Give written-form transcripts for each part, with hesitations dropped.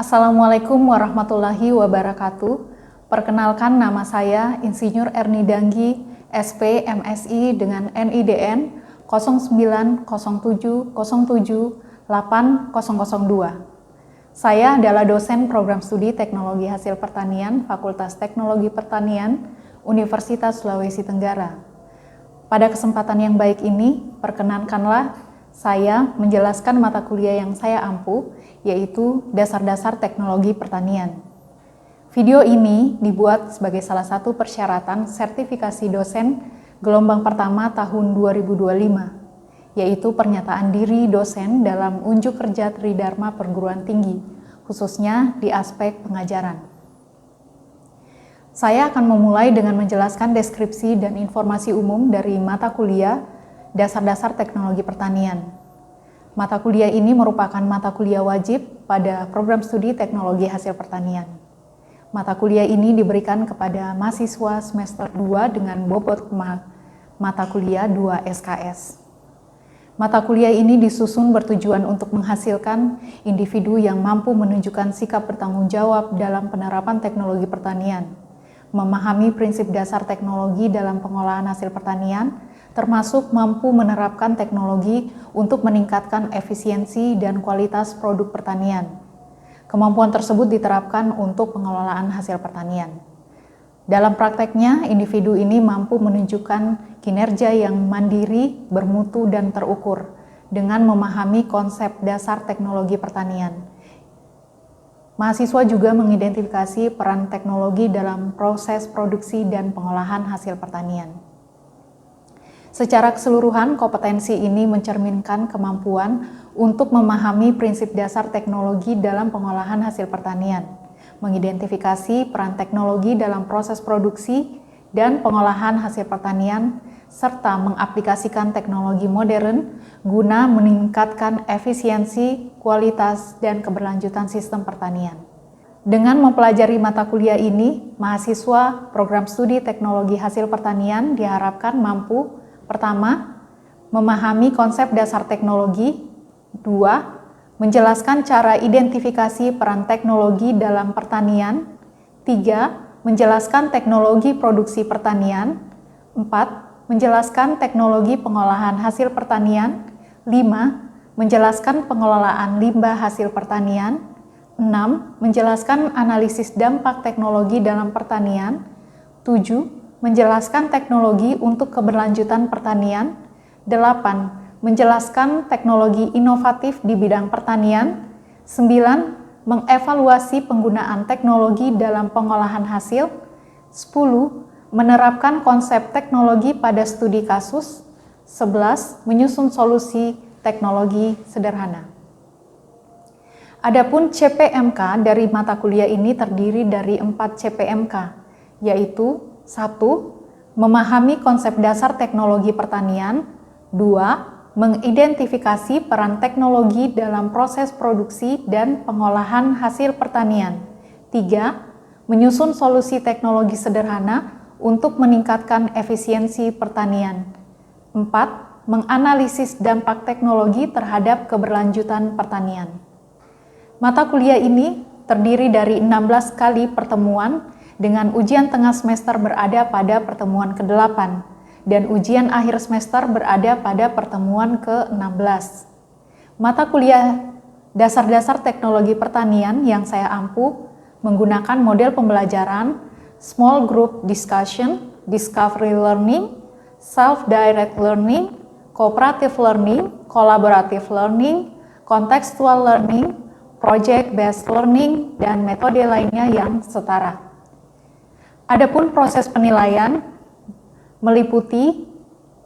Assalamualaikum warahmatullahi wabarakatuh. Perkenalkan, nama saya Insinyur Erni Danggi, SP MSI dengan NIDN 0907078002. Saya adalah dosen program studi Teknologi Hasil Pertanian Fakultas Teknologi Pertanian Universitas Sulawesi Tenggara. Pada kesempatan yang baik ini, perkenankanlah saya menjelaskan mata kuliah yang saya ampu, yaitu Dasar-Dasar Teknologi Pertanian. Video ini dibuat sebagai salah satu persyaratan sertifikasi dosen gelombang pertama tahun 2025, yaitu pernyataan diri dosen dalam unjuk kerja Tridharma Perguruan Tinggi, khususnya di aspek pengajaran. Saya akan memulai dengan menjelaskan deskripsi dan informasi umum dari mata kuliah Dasar-Dasar Teknologi Pertanian. Mata kuliah ini merupakan mata kuliah wajib pada program studi Teknologi Hasil Pertanian. Mata kuliah ini diberikan kepada mahasiswa semester 2 dengan bobot mata kuliah 2 SKS. Mata kuliah ini disusun bertujuan untuk menghasilkan individu yang mampu menunjukkan sikap bertanggung jawab dalam penerapan teknologi pertanian, memahami prinsip dasar teknologi dalam pengolahan hasil pertanian, termasuk mampu menerapkan teknologi untuk meningkatkan efisiensi dan kualitas produk pertanian. Kemampuan tersebut diterapkan untuk pengelolaan hasil pertanian. Dalam prakteknya, individu ini mampu menunjukkan kinerja yang mandiri, bermutu, dan terukur dengan memahami konsep dasar teknologi pertanian. Mahasiswa juga mengidentifikasi peran teknologi dalam proses produksi dan pengolahan hasil pertanian. Secara keseluruhan, kompetensi ini mencerminkan kemampuan untuk memahami prinsip dasar teknologi dalam pengolahan hasil pertanian, mengidentifikasi peran teknologi dalam proses produksi dan pengolahan hasil pertanian, serta mengaplikasikan teknologi modern guna meningkatkan efisiensi, kualitas, dan keberlanjutan sistem pertanian. Dengan mempelajari mata kuliah ini, mahasiswa program studi Teknologi Hasil Pertanian diharapkan mampu: pertama, memahami konsep dasar teknologi. 2, menjelaskan cara identifikasi peran teknologi dalam pertanian. 3, menjelaskan teknologi produksi pertanian. 4, menjelaskan teknologi pengolahan hasil pertanian. 5, menjelaskan pengelolaan limbah hasil pertanian. 6, menjelaskan analisis dampak teknologi dalam pertanian. 7, menjelaskan teknologi untuk keberlanjutan pertanian. 8, menjelaskan teknologi inovatif di bidang pertanian. 9, mengevaluasi penggunaan teknologi dalam pengolahan hasil. 10, menerapkan konsep teknologi pada studi kasus. 11, menyusun solusi teknologi sederhana. Adapun CPMK dari mata kuliah ini terdiri dari 4 CPMK, yaitu 1. Memahami konsep dasar teknologi pertanian. 2. Mengidentifikasi peran teknologi dalam proses produksi dan pengolahan hasil pertanian. 3. Menyusun solusi teknologi sederhana untuk meningkatkan efisiensi pertanian. 4. Menganalisis dampak teknologi terhadap keberlanjutan pertanian. Mata kuliah ini terdiri dari 16 kali pertemuan dengan ujian tengah semester berada pada pertemuan ke-8 dan ujian akhir semester berada pada pertemuan ke-16. Mata kuliah Dasar-Dasar Teknologi Pertanian yang saya ampu menggunakan model pembelajaran Small Group Discussion, Discovery Learning, Self-Direct Learning, Cooperative Learning, Collaborative Learning, Contextual Learning, Project-Based Learning, dan metode lainnya yang setara. Adapun proses penilaian meliputi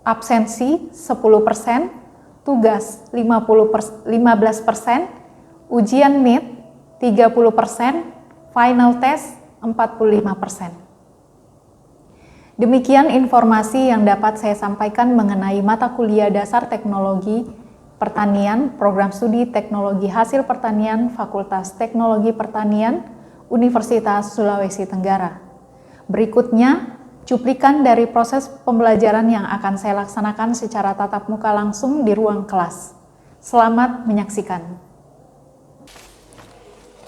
absensi 10%, tugas 15%, ujian mid 30%, final test 45%. Demikian informasi yang dapat saya sampaikan mengenai mata kuliah Dasar Teknologi Pertanian, Program Studi Teknologi Hasil Pertanian, Fakultas Teknologi Pertanian, Universitas Sulawesi Tenggara. Berikutnya, cuplikan dari proses pembelajaran yang akan saya laksanakan secara tatap muka langsung di ruang kelas. Selamat menyaksikan.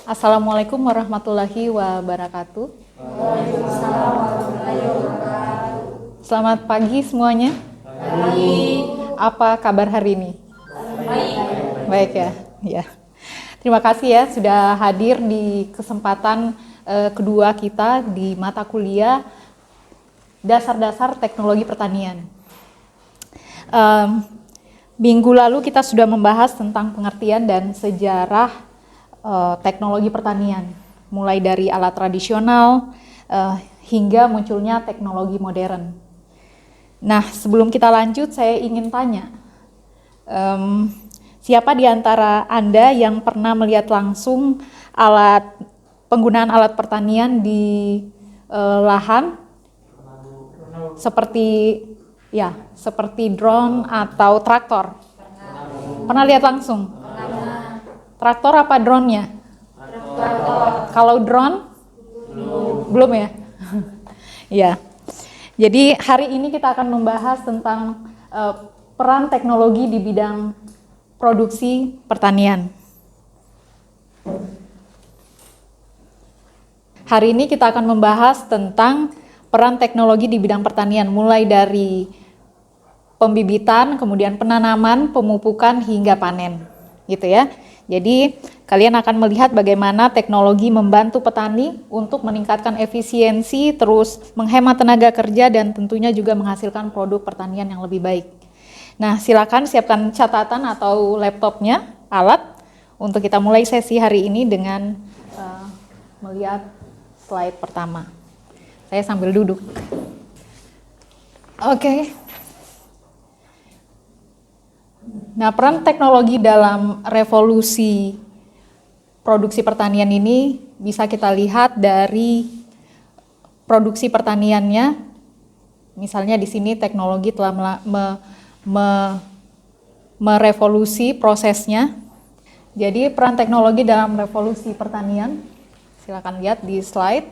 Assalamualaikum warahmatullahi wabarakatuh. Waalaikumsalam warahmatullahi wabarakatuh. Selamat pagi semuanya. Pagi. Apa kabar hari ini? Baik. Baik ya. Ya. Terima kasih ya sudah hadir di kesempatan kedua kita di mata kuliah Dasar-dasar Teknologi Pertanian. Minggu lalu kita sudah membahas tentang pengertian dan sejarah teknologi pertanian, mulai dari alat tradisional hingga munculnya teknologi modern. Nah, sebelum kita lanjut, saya ingin tanya, siapa di antara Anda yang pernah melihat langsung penggunaan alat pertanian di lahan, seperti drone atau traktor? Pernah lihat langsung? Traktor apa drone-nya? Traktor. Kalau drone? Belum ya? Ya. Jadi hari ini kita akan membahas tentang peran teknologi di bidang produksi pertanian. Hari ini kita akan membahas tentang peran teknologi di bidang pertanian, mulai dari pembibitan, kemudian penanaman, pemupukan hingga panen, gitu ya. Jadi kalian akan melihat bagaimana teknologi membantu petani untuk meningkatkan efisiensi, terus menghemat tenaga kerja dan tentunya juga menghasilkan produk pertanian yang lebih baik. Nah, silakan siapkan catatan atau laptopnya, alat, untuk kita mulai sesi hari ini dengan melihat slide pertama. Saya sambil duduk. Oke. Nah, peran teknologi dalam revolusi produksi pertanian ini bisa kita lihat dari produksi pertaniannya. Misalnya di sini teknologi telah merevolusi prosesnya. Jadi peran teknologi dalam revolusi pertanian, silakan lihat di slide.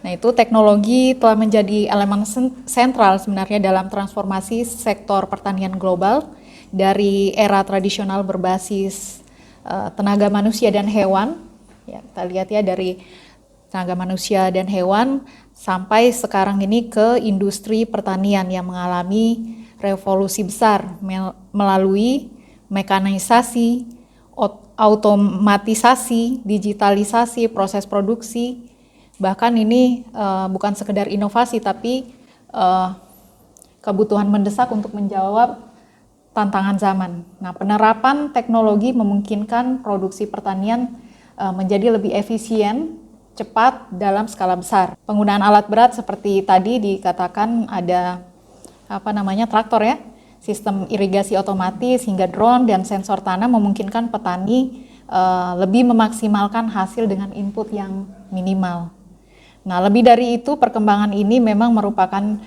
Nah, itu teknologi telah menjadi elemen sentral sebenarnya dalam transformasi sektor pertanian global dari era tradisional berbasis tenaga manusia dan hewan. Ya, kita lihat ya dari tenaga manusia dan hewan sampai sekarang ini ke industri pertanian yang mengalami revolusi besar melalui mekanisasi, automatisasi, digitalisasi proses produksi. Bahkan ini bukan sekedar inovasi tapi kebutuhan mendesak untuk menjawab tantangan zaman. Nah, penerapan teknologi memungkinkan produksi pertanian menjadi lebih efisien, cepat dalam skala besar. Penggunaan alat berat seperti tadi dikatakan ada traktor ya, sistem irigasi otomatis hingga drone dan sensor tanah memungkinkan petani lebih memaksimalkan hasil dengan input yang minimal. Nah, lebih dari itu, perkembangan ini memang merupakan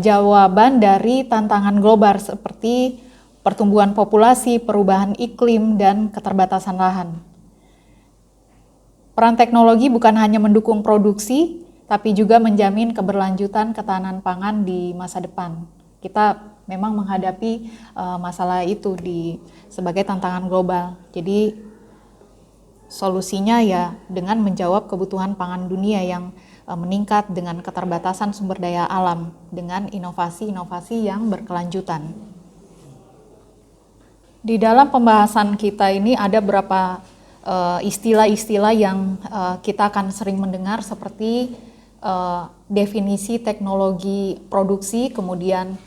jawaban dari tantangan global seperti pertumbuhan populasi, perubahan iklim, dan keterbatasan lahan. Peran teknologi bukan hanya mendukung produksi, tapi juga menjamin keberlanjutan ketahanan pangan di masa depan. Kita memang menghadapi masalah itu sebagai tantangan global. Jadi solusinya ya dengan menjawab kebutuhan pangan dunia yang meningkat dengan keterbatasan sumber daya alam, dengan inovasi-inovasi yang berkelanjutan. Di dalam pembahasan kita ini ada beberapa istilah-istilah yang kita akan sering mendengar seperti definisi teknologi produksi, kemudian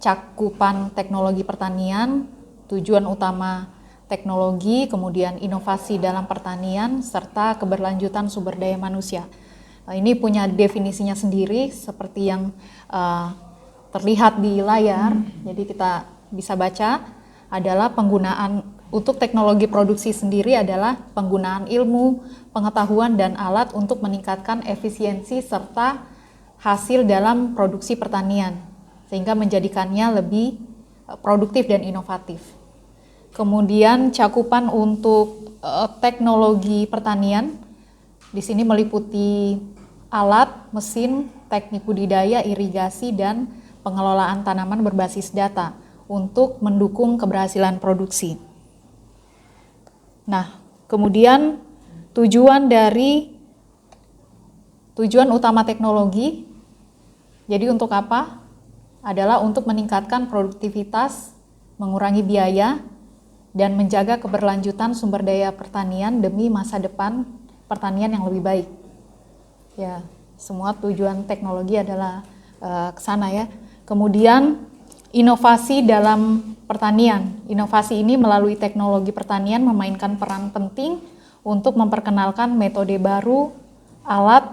cakupan teknologi pertanian, tujuan utama teknologi, kemudian inovasi dalam pertanian, serta keberlanjutan sumber daya manusia. Ini punya definisinya sendiri seperti yang terlihat di layar, jadi kita bisa baca. Adalah penggunaan untuk teknologi produksi sendiri adalah penggunaan ilmu, pengetahuan, dan alat untuk meningkatkan efisiensi serta hasil dalam produksi pertanian, sehingga menjadikannya lebih produktif dan inovatif. Kemudian cakupan untuk teknologi pertanian, di sini meliputi alat, mesin, teknik budidaya, irigasi, dan pengelolaan tanaman berbasis data untuk mendukung keberhasilan produksi. Nah, kemudian tujuan utama teknologi, jadi untuk apa? Adalah untuk meningkatkan produktivitas, mengurangi biaya, dan menjaga keberlanjutan sumber daya pertanian demi masa depan pertanian yang lebih baik. Ya, semua tujuan teknologi adalah ke sana ya. Kemudian inovasi dalam pertanian. Inovasi ini melalui teknologi pertanian memainkan peran penting untuk memperkenalkan metode baru, alat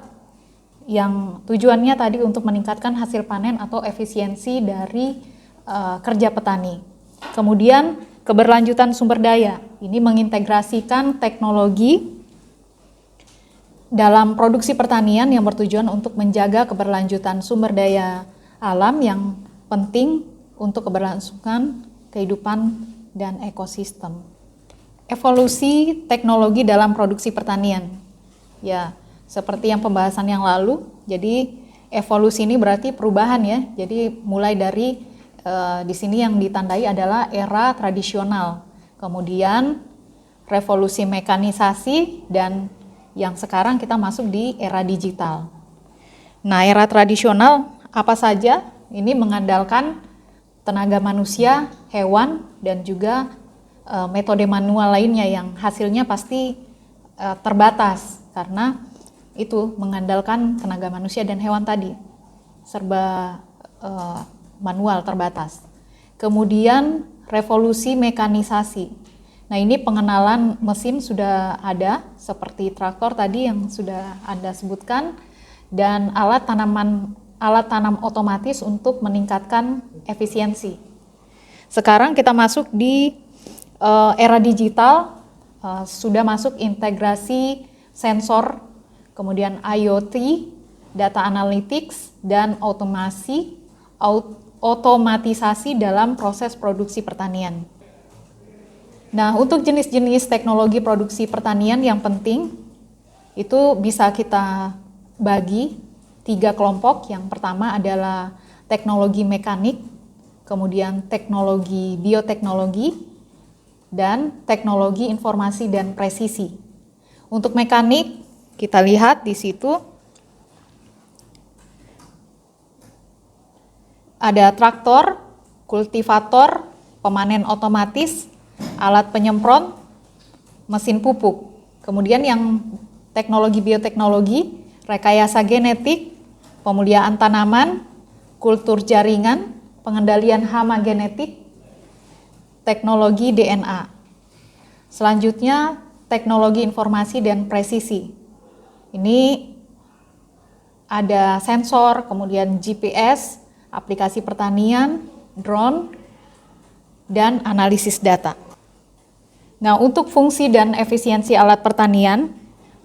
yang tujuannya tadi untuk meningkatkan hasil panen atau efisiensi dari kerja petani. Kemudian keberlanjutan sumber daya, ini mengintegrasikan teknologi dalam produksi pertanian yang bertujuan untuk menjaga keberlanjutan sumber daya alam yang penting untuk keberlangsungan kehidupan dan ekosistem. Evolusi teknologi dalam produksi pertanian. Ya, seperti yang pembahasan yang lalu, jadi evolusi ini berarti perubahan ya. Jadi mulai dari di sini yang ditandai adalah era tradisional, kemudian revolusi mekanisasi, dan yang sekarang kita masuk di era digital. Nah, era tradisional apa saja? Ini mengandalkan tenaga manusia, hewan, dan juga metode manual lainnya yang hasilnya pasti terbatas karena itu mengandalkan tenaga manusia dan hewan tadi, serba manual terbatas. Kemudian revolusi mekanisasi. Nah, ini pengenalan mesin sudah ada seperti traktor tadi yang sudah Anda sebutkan, dan alat tanam otomatis untuk meningkatkan efisiensi. Sekarang kita masuk di era digital, sudah masuk integrasi sensor, kemudian IoT, data analytics, dan otomatisasi dalam proses produksi pertanian. Nah, untuk jenis-jenis teknologi produksi pertanian yang penting, itu bisa kita bagi 3 kelompok. Yang pertama adalah teknologi mekanik, kemudian teknologi bioteknologi, dan teknologi informasi dan presisi. Untuk mekanik, kita lihat di situ ada traktor, kultivator, pemanen otomatis, alat penyemprot, mesin pupuk. Kemudian yang teknologi bioteknologi, rekayasa genetik, pemuliaan tanaman, kultur jaringan, pengendalian hama genetik, teknologi DNA. Selanjutnya, teknologi informasi dan presisi. Ini ada sensor, kemudian GPS, aplikasi pertanian, drone, dan analisis data. Nah, untuk fungsi dan efisiensi alat pertanian,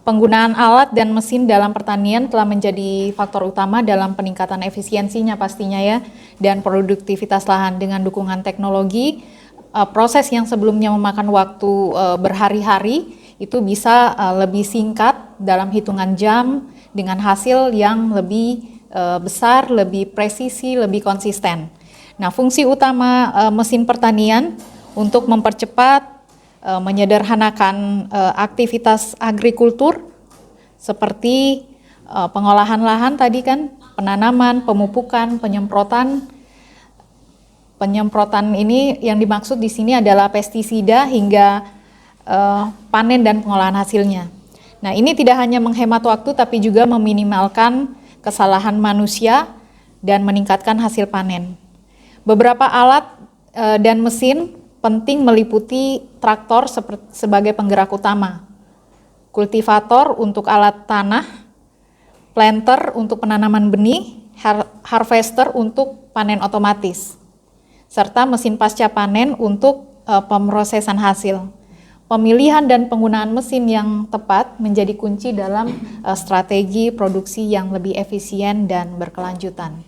penggunaan alat dan mesin dalam pertanian telah menjadi faktor utama dalam peningkatan efisiensinya pastinya ya, dan produktivitas lahan. Dengan dukungan teknologi, proses yang sebelumnya memakan waktu berhari-hari itu bisa lebih singkat dalam hitungan jam dengan hasil yang lebih besar, lebih presisi, lebih konsisten. Nah, fungsi utama mesin pertanian untuk mempercepat, menyederhanakan aktivitas agrikultur seperti pengolahan lahan tadi kan, penanaman, pemupukan, penyemprotan. Penyemprotan ini yang dimaksud di sini adalah pestisida hingga panen dan pengolahan hasilnya. Nah, ini tidak hanya menghemat waktu tapi juga meminimalkan kesalahan manusia dan meningkatkan hasil panen. Beberapa alat dan mesin penting meliputi traktor sebagai penggerak utama, kultivator untuk alat tanah, planter untuk penanaman benih, harvester untuk panen otomatis, serta mesin pasca panen untuk pemrosesan hasil. Pemilihan dan penggunaan mesin yang tepat menjadi kunci dalam strategi produksi yang lebih efisien dan berkelanjutan.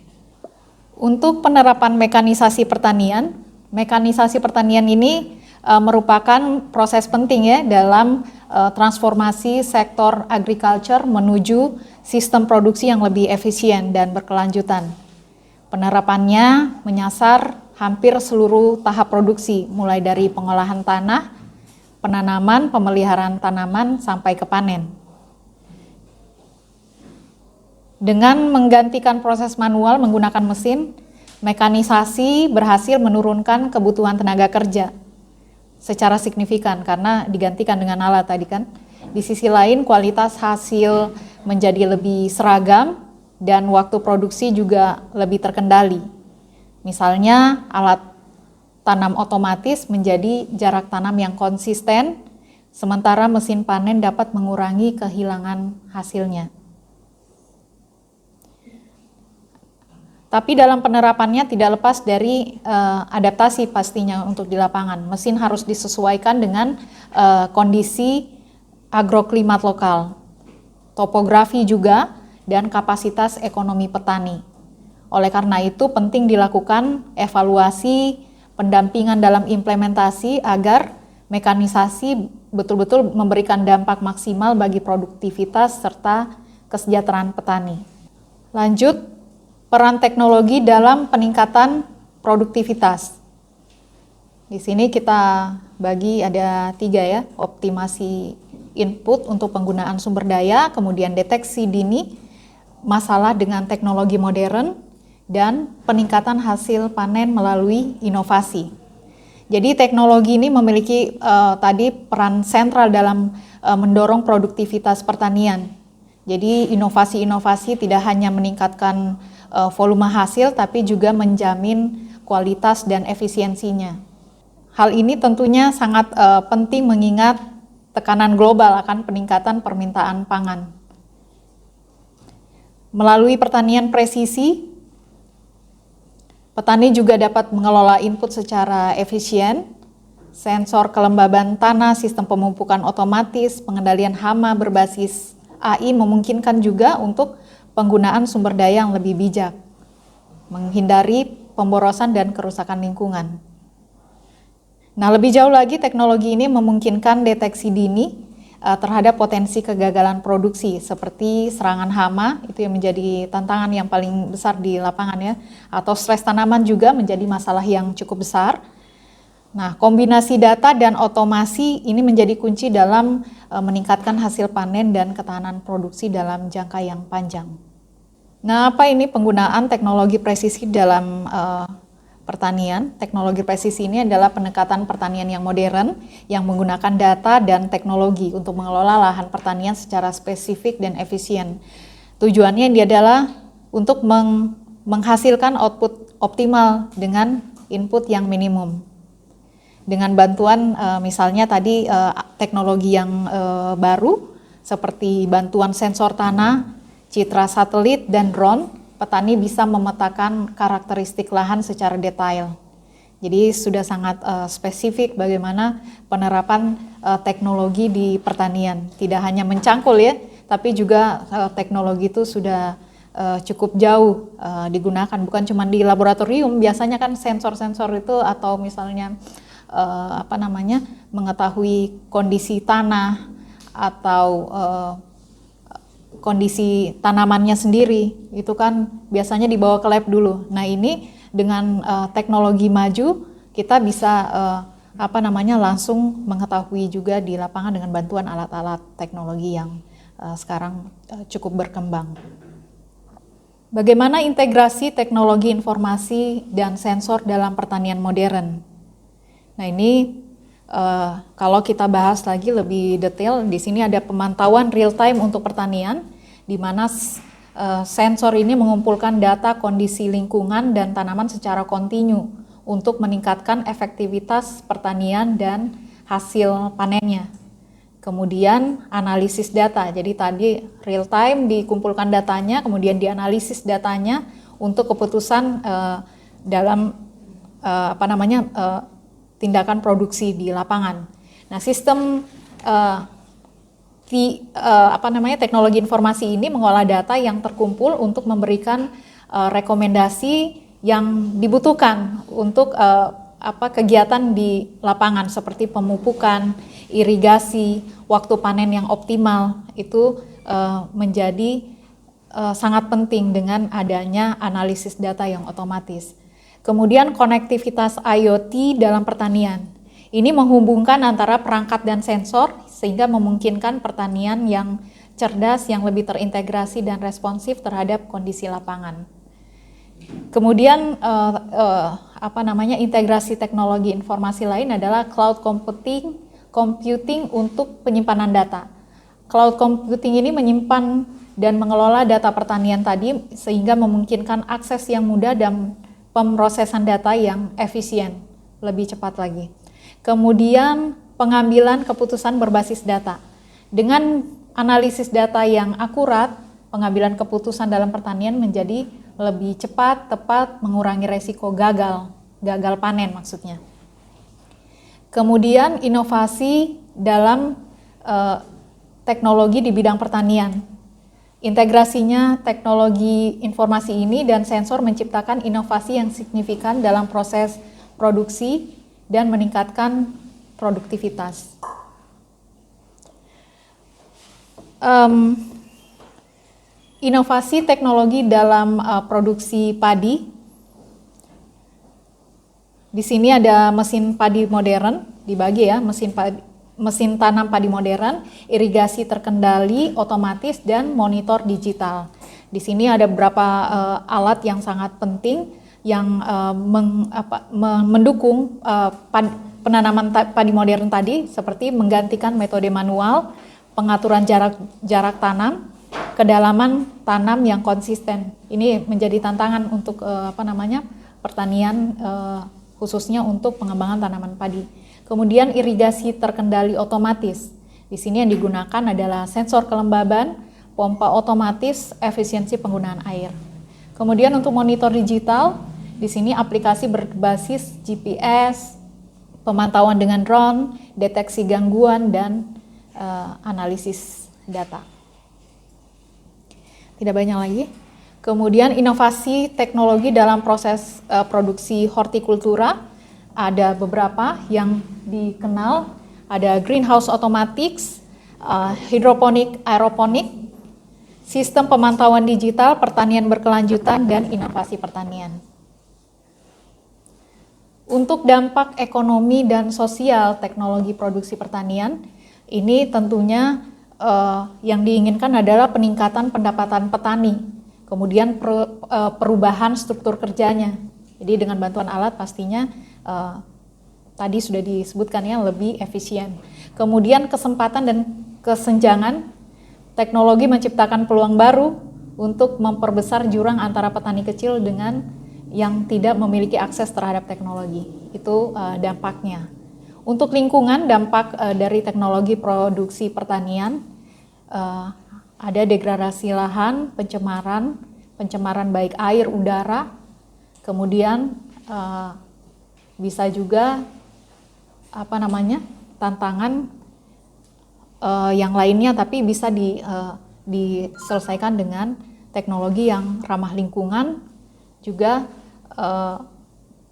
Untuk penerapan mekanisasi pertanian ini merupakan proses penting ya dalam transformasi sektor agriculture menuju sistem produksi yang lebih efisien dan berkelanjutan. Penerapannya menyasar hampir seluruh tahap produksi, mulai dari pengolahan tanah, penanaman, pemeliharaan tanaman sampai ke panen. Dengan menggantikan proses manual menggunakan mesin, mekanisasi berhasil menurunkan kebutuhan tenaga kerja secara signifikan karena digantikan dengan alat tadi kan. Di sisi lain, kualitas hasil menjadi lebih seragam dan waktu produksi juga lebih terkendali. Misalnya, alat tanam otomatis menjadi jarak tanam yang konsisten, sementara mesin panen dapat mengurangi kehilangan hasilnya. Tapi dalam penerapannya tidak lepas dari adaptasi pastinya untuk di lapangan. Mesin harus disesuaikan dengan kondisi agroklimat lokal, topografi juga, dan kapasitas ekonomi petani. Oleh karena itu penting dilakukan evaluasi, pendampingan dalam implementasi agar mekanisasi betul-betul memberikan dampak maksimal bagi produktivitas serta kesejahteraan petani. Lanjut, peran teknologi dalam peningkatan produktivitas. Di sini kita bagi ada 3 ya, optimasi input untuk penggunaan sumber daya, kemudian deteksi dini masalah dengan teknologi modern, dan peningkatan hasil panen melalui inovasi. Jadi teknologi ini memiliki tadi peran sentral dalam mendorong produktivitas pertanian. Jadi inovasi-inovasi tidak hanya meningkatkan volume hasil, tapi juga menjamin kualitas dan efisiensinya. Hal ini tentunya sangat penting mengingat tekanan global akan peningkatan permintaan pangan. Melalui pertanian presisi, petani juga dapat mengelola input secara efisien. Sensor kelembaban tanah, sistem pemupukan otomatis, pengendalian hama berbasis AI memungkinkan juga untuk penggunaan sumber daya yang lebih bijak, menghindari pemborosan dan kerusakan lingkungan. Nah, lebih jauh lagi teknologi ini memungkinkan deteksi dini terhadap potensi kegagalan produksi seperti serangan hama, itu yang menjadi tantangan yang paling besar di lapangan ya, atau stres tanaman juga menjadi masalah yang cukup besar. Nah, kombinasi data dan otomasi ini menjadi kunci dalam meningkatkan hasil panen dan ketahanan produksi dalam jangka yang panjang. Nah, apa ini penggunaan teknologi presisi dalam pertanian? Teknologi presisi ini adalah pendekatan pertanian yang modern yang menggunakan data dan teknologi untuk mengelola lahan pertanian secara spesifik dan efisien. Tujuannya ini adalah untuk menghasilkan output optimal dengan input yang minimum. Dengan bantuan misalnya tadi teknologi yang baru seperti bantuan sensor tanah, citra satelit, dan drone, petani bisa memetakan karakteristik lahan secara detail. Jadi sudah sangat spesifik bagaimana penerapan teknologi di pertanian. Tidak hanya mencangkul ya, tapi juga teknologi itu sudah cukup jauh digunakan. Bukan cuma di laboratorium, biasanya kan sensor-sensor itu atau misalnya mengetahui kondisi tanah atau kondisi tanamannya sendiri, itu kan biasanya dibawa ke lab dulu. Nah, ini dengan teknologi maju kita bisa langsung mengetahui juga di lapangan dengan bantuan alat-alat teknologi yang sekarang cukup berkembang. Bagaimana integrasi teknologi informasi dan sensor dalam pertanian modern? Nah, ini kalau kita bahas lagi lebih detail, di sini ada pemantauan real time untuk pertanian, di mana sensor ini mengumpulkan data kondisi lingkungan dan tanaman secara kontinu untuk meningkatkan efektivitas pertanian dan hasil panennya. Kemudian analisis data, jadi tadi real time dikumpulkan datanya, kemudian dianalisis datanya untuk keputusan dalam tindakan produksi di lapangan. Nah, sistem teknologi informasi ini mengolah data yang terkumpul untuk memberikan rekomendasi yang dibutuhkan untuk kegiatan di lapangan seperti pemupukan, irigasi, waktu panen yang optimal. Itu menjadi sangat penting dengan adanya analisis data yang otomatis. Kemudian konektivitas IoT dalam pertanian. Ini menghubungkan antara perangkat dan sensor sehingga memungkinkan pertanian yang cerdas, yang lebih terintegrasi dan responsif terhadap kondisi lapangan. Kemudian integrasi teknologi informasi lain adalah cloud computing untuk penyimpanan data. Cloud computing ini menyimpan dan mengelola data pertanian tadi sehingga memungkinkan akses yang mudah dan pemrosesan data yang efisien, lebih cepat lagi. Kemudian pengambilan keputusan berbasis data. Dengan analisis data yang akurat, pengambilan keputusan dalam pertanian menjadi lebih cepat, tepat, mengurangi resiko gagal panen maksudnya. Kemudian inovasi dalam teknologi di bidang pertanian. Integrasinya teknologi informasi ini dan sensor menciptakan inovasi yang signifikan dalam proses produksi dan meningkatkan produktivitas. Inovasi teknologi dalam produksi padi. Di sini ada mesin padi modern, dibagi ya, mesin tanam padi modern, irigasi terkendali, otomatis, dan monitor digital. Di sini ada beberapa alat yang sangat penting yang mendukung penanaman padi modern tadi, seperti menggantikan metode manual, pengaturan jarak tanam, kedalaman tanam yang konsisten. Ini menjadi tantangan untuk pertanian, khususnya untuk pengembangan tanaman padi. Kemudian irigasi terkendali otomatis. Di sini yang digunakan adalah sensor kelembaban, pompa otomatis, efisiensi penggunaan air. Kemudian untuk monitor digital, di sini aplikasi berbasis GPS, pemantauan dengan drone, deteksi gangguan, dan analisis data. Tidak banyak lagi. Kemudian inovasi teknologi dalam proses produksi hortikultura, ada beberapa yang dikenal, ada greenhouse automatics, hidroponik, aeroponik, sistem pemantauan digital, pertanian berkelanjutan, dan inovasi pertanian. Untuk dampak ekonomi dan sosial teknologi produksi pertanian, ini tentunya yang diinginkan adalah peningkatan pendapatan petani, kemudian perubahan struktur kerjanya. Jadi dengan bantuan alat pastinya tadi sudah disebutkan ya, lebih efisien. Kemudian kesempatan dan kesenjangan, teknologi menciptakan peluang baru untuk memperbesar jurang antara petani kecil dengan yang tidak memiliki akses terhadap teknologi. Itu dampaknya. Untuk lingkungan, dampak dari teknologi produksi pertanian, ada degradasi lahan, pencemaran baik air, udara, kemudian bisa juga tantangan yang lainnya, tapi bisa diselesaikan dengan teknologi yang ramah lingkungan, juga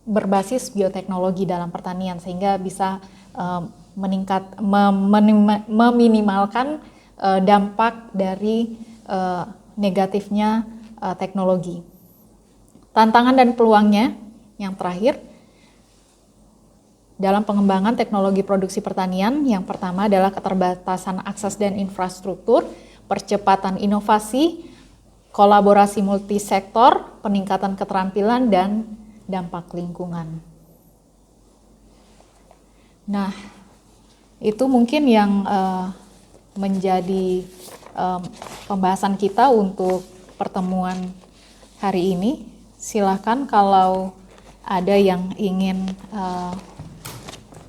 berbasis bioteknologi dalam pertanian, sehingga bisa meminimalkan dampak dari negatifnya teknologi. Tantangan dan peluangnya yang terakhir dalam pengembangan teknologi produksi pertanian, yang pertama adalah keterbatasan akses dan infrastruktur, percepatan inovasi, kolaborasi multisektor, peningkatan keterampilan, dan dampak lingkungan. Nah, itu mungkin yang menjadi pembahasan kita untuk pertemuan hari ini. Silakan kalau ada yang ingin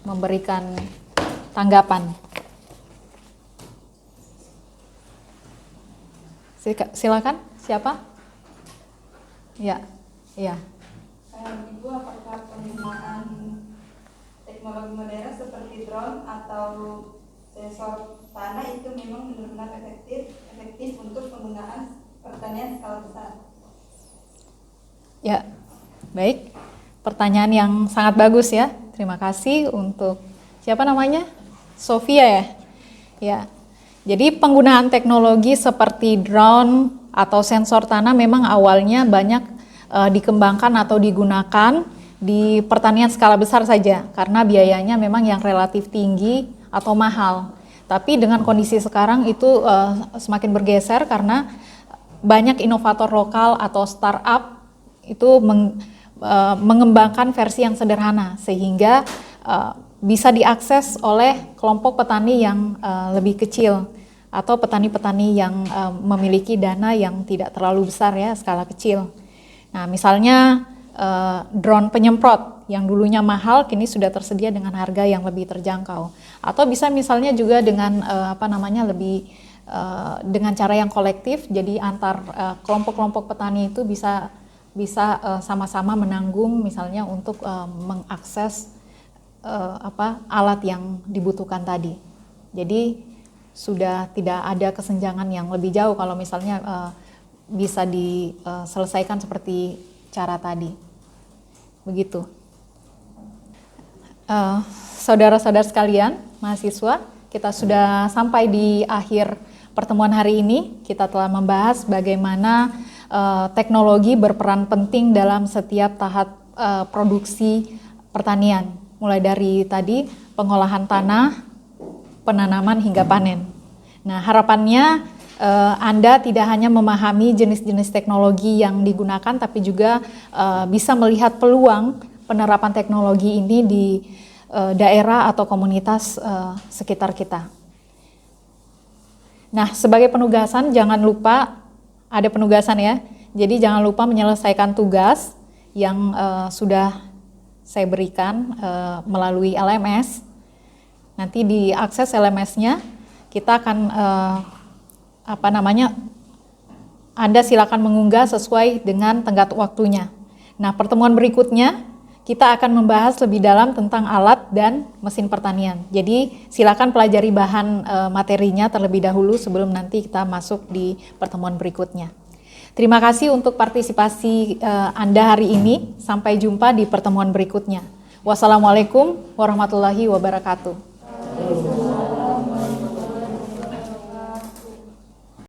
memberikan tanggapan. Silakan, siapa? Ya, ya. Ibu, apakah penggunaan teknologi modern seperti drone atau sensor tanah itu memang benar-benar efektif untuk penggunaan pertanian skala besar? Ya, baik. Pertanyaan yang sangat bagus ya. Terima kasih untuk siapa namanya? Sofia ya. Ya. Jadi penggunaan teknologi seperti drone atau sensor tanah memang awalnya banyak dikembangkan atau digunakan di pertanian skala besar saja, karena biayanya memang yang relatif tinggi atau mahal. Tapi dengan kondisi sekarang itu semakin bergeser karena banyak inovator lokal atau startup itu mengembangkan versi yang sederhana sehingga bisa diakses oleh kelompok petani yang lebih kecil atau petani-petani yang memiliki dana yang tidak terlalu besar ya, skala kecil. Nah, misalnya drone penyemprot yang dulunya mahal kini sudah tersedia dengan harga yang lebih terjangkau. Atau bisa misalnya juga dengan lebih dengan cara yang kolektif, jadi antar kelompok-kelompok petani itu bisa sama-sama menanggung misalnya untuk mengakses alat yang dibutuhkan tadi. Jadi sudah tidak ada kesenjangan yang lebih jauh kalau misalnya bisa diselesaikan seperti cara tadi. Begitu. Saudara-saudara sekalian, mahasiswa, kita sudah sampai di akhir pertemuan hari ini. Kita telah membahas bagaimana teknologi berperan penting dalam setiap tahap produksi pertanian. Mulai dari tadi pengolahan tanah, penanaman hingga panen. Nah, harapannya Anda tidak hanya memahami jenis-jenis teknologi yang digunakan, tapi juga bisa melihat peluang penerapan teknologi ini di daerah atau komunitas sekitar kita. Nah, sebagai penugasan jangan lupa, ada penugasan ya, jadi jangan lupa menyelesaikan tugas yang sudah saya berikan melalui LMS. Nanti diakses LMS-nya, kita akan Anda silakan mengunggah sesuai dengan tenggat waktunya. Nah, pertemuan berikutnya kita akan membahas lebih dalam tentang alat dan mesin pertanian. Jadi silakan pelajari bahan materinya terlebih dahulu sebelum nanti kita masuk di pertemuan berikutnya. Terima kasih untuk partisipasi Anda hari ini. Sampai jumpa di pertemuan berikutnya. Wassalamualaikum warahmatullahi wabarakatuh.